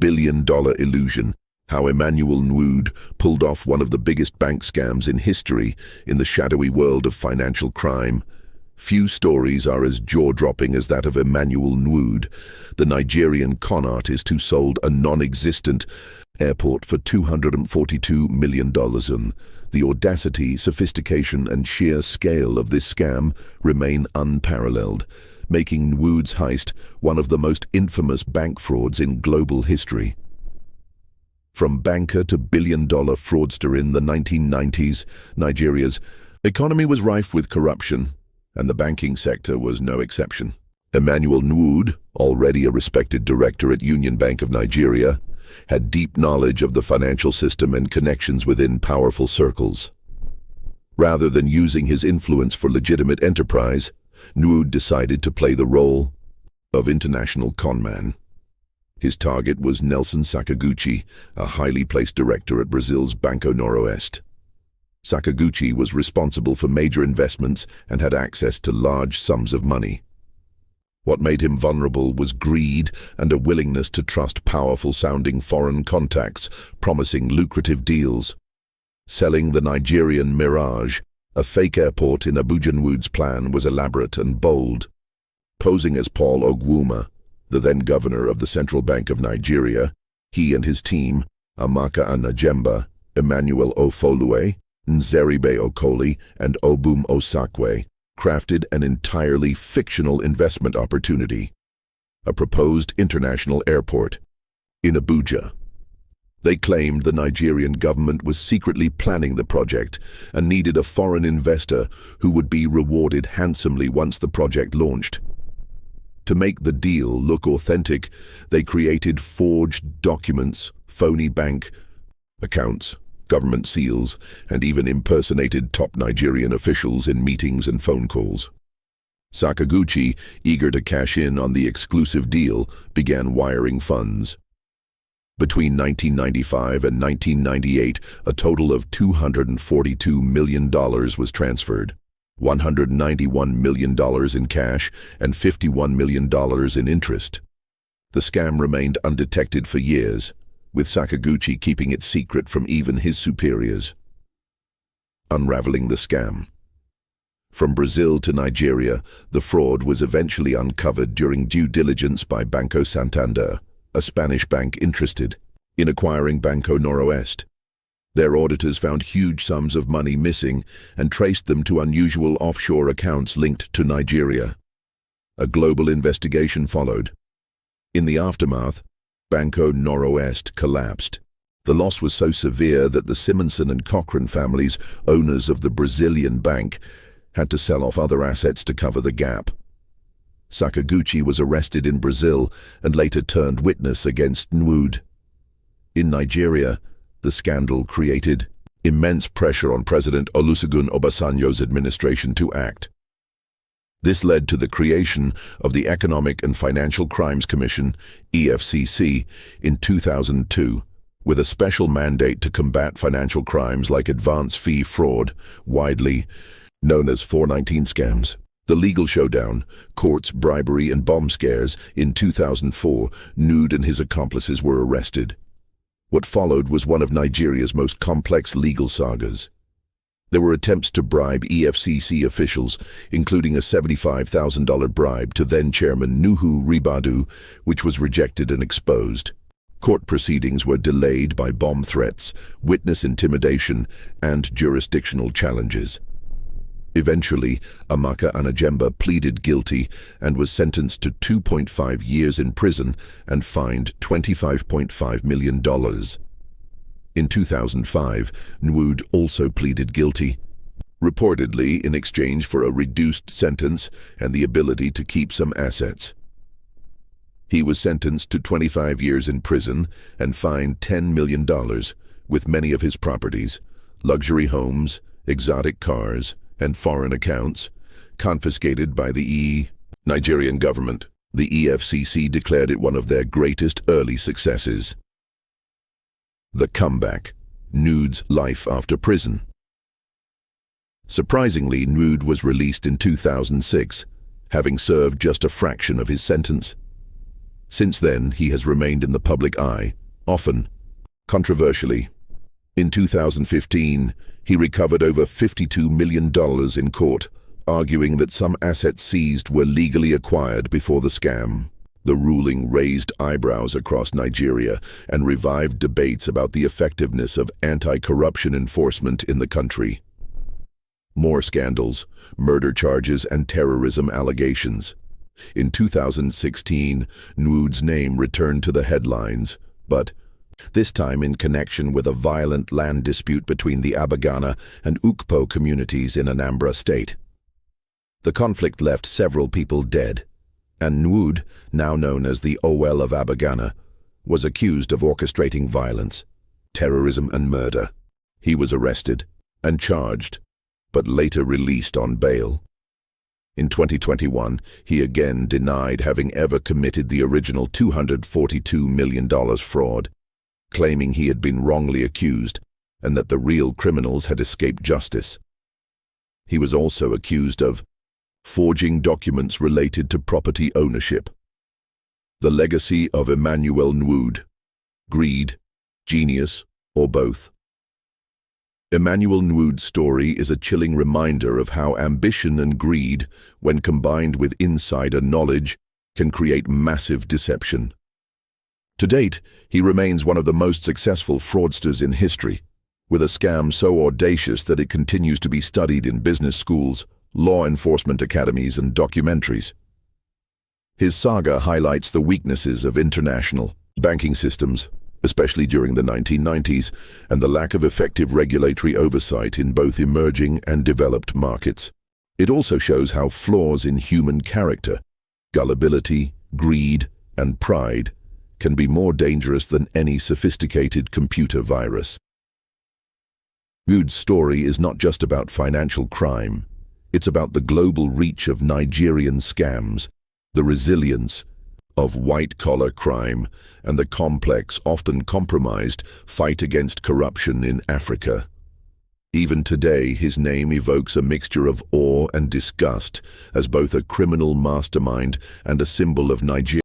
billion-dollar illusion, how Emmanuel Nwude pulled off one of the biggest bank scams in history in the shadowy world of financial crime. Few stories are as jaw-dropping as that of Emmanuel Nwude, the Nigerian con artist who sold a non-existent airport for $242 million. The audacity, sophistication, and sheer scale of this scam remain unparalleled, making Nwude's heist one of the most infamous bank frauds in global history. From banker to billion-dollar fraudster in the 1990s, Nigeria's economy was rife with corruption, and the banking sector was no exception. Emmanuel Nwude, already a respected director at Union Bank of Nigeria, had deep knowledge of the financial system and connections within powerful circles. Rather than using his influence for legitimate enterprise, Nwude decided to play the role of international conman. His target was Nelson Sakaguchi, a highly placed director at Brazil's Banco Noroeste. Sakaguchi was responsible for major investments and had access to large sums of money. What made him vulnerable was greed and a willingness to trust powerful-sounding foreign contacts, promising lucrative deals. Selling the Nigerian Mirage, a fake airport in Abuja. Nwude's plan was elaborate and bold. Posing as Paul Ogwuma, the then governor of the Central Bank of Nigeria, he and his team, Amaka Anajemba, Emmanuel Ofolue, Nzeribe Okoli, and Obum Osakwe, crafted an entirely fictional investment opportunity, a proposed international airport in Abuja. They claimed the Nigerian government was secretly planning the project and needed a foreign investor who would be rewarded handsomely once the project launched. To make the deal look authentic, they created forged documents, phony bank accounts, government seals, and even impersonated top Nigerian officials in meetings and phone calls. Sakaguchi, eager to cash in on the exclusive deal, began wiring funds. Between 1995 and 1998, a total of $242 million was transferred, $191 million in cash and $51 million in interest. The scam remained undetected for years, with Sakaguchi keeping it secret from even his superiors. Unraveling the scam. From Brazil to Nigeria, the fraud was eventually uncovered during due diligence by Banco Santander, a Spanish bank interested in acquiring Banco Noroeste. Their auditors found huge sums of money missing and traced them to unusual offshore accounts linked to Nigeria. A global investigation followed. In the aftermath, Banco Noroeste collapsed. The loss was so severe that the Simonson and Cochrane families, owners of the Brazilian bank, had to sell off other assets to cover the gap. Sakaguchi was arrested in Brazil and later turned witness against Nwude. In Nigeria, the scandal created immense pressure on President Olusegun Obasanjo's administration to act. This led to the creation of the Economic and Financial Crimes Commission, EFCC, in 2002, with a special mandate to combat financial crimes like advance fee fraud, widely known as 419 scams. The legal showdown, courts, bribery, and bomb scares. In 2004, Nwude and his accomplices were arrested. What followed was one of Nigeria's most complex legal sagas. There were attempts to bribe EFCC officials, including a $75,000 bribe to then-chairman Nuhu Ribadu, which was rejected and exposed. Court proceedings were delayed by bomb threats, witness intimidation, and jurisdictional challenges. Eventually, Amaka Anajemba pleaded guilty and was sentenced to 2.5 years in prison and fined $25.5 million. In 2005, Nwude also pleaded guilty, reportedly in exchange for a reduced sentence and the ability to keep some assets. He was sentenced to 25 years in prison and fined $10 million, with many of his properties, luxury homes, exotic cars, and foreign accounts, confiscated by the Nigerian government. The EFCC declared it one of their greatest early successes. The comeback, Nwude's life after prison. Surprisingly, Nwude was released in 2006, having served just a fraction of his sentence. Since then, he has remained in the public eye, often controversially. In 2015, he recovered over $52 million in court, arguing that some assets seized were legally acquired before the scam. The ruling raised eyebrows across Nigeria and revived debates about the effectiveness of anti-corruption enforcement in the country. More scandals, murder charges, and terrorism allegations. In 2016, Nwude's name returned to the headlines, but this time in connection with a violent land dispute between the Abagana and Ukpo communities in Anambra State. The conflict left several people dead, and Nwude, now known as the Owel of Abagana, was accused of orchestrating violence, terrorism, and murder. He was arrested and charged, but later released on bail. In 2021, he again denied having ever committed the original $242 million fraud, claiming he had been wrongly accused and that the real criminals had escaped justice. He was also accused of forging documents related to property ownership. The legacy of Emmanuel Nwude: greed, genius, or both. Emmanuel Nwude's story is a chilling reminder of how ambition and greed, when combined with insider knowledge, can create massive deception. To date, he remains one of the most successful fraudsters in history, with a scam so audacious that it continues to be studied in business schools, law enforcement academies, and documentaries. His saga highlights the weaknesses of international banking systems, especially during the 1990s, and the lack of effective regulatory oversight in both emerging and developed markets. It also shows how flaws in human character, gullibility, greed, and pride can be more dangerous than any sophisticated computer virus. Nwude's story is not just about financial crime. It's about the global reach of Nigerian scams, the resilience of white-collar crime, and the complex, often compromised, fight against corruption in Africa. Even today, his name evokes a mixture of awe and disgust as both a criminal mastermind and a symbol of Nigeria.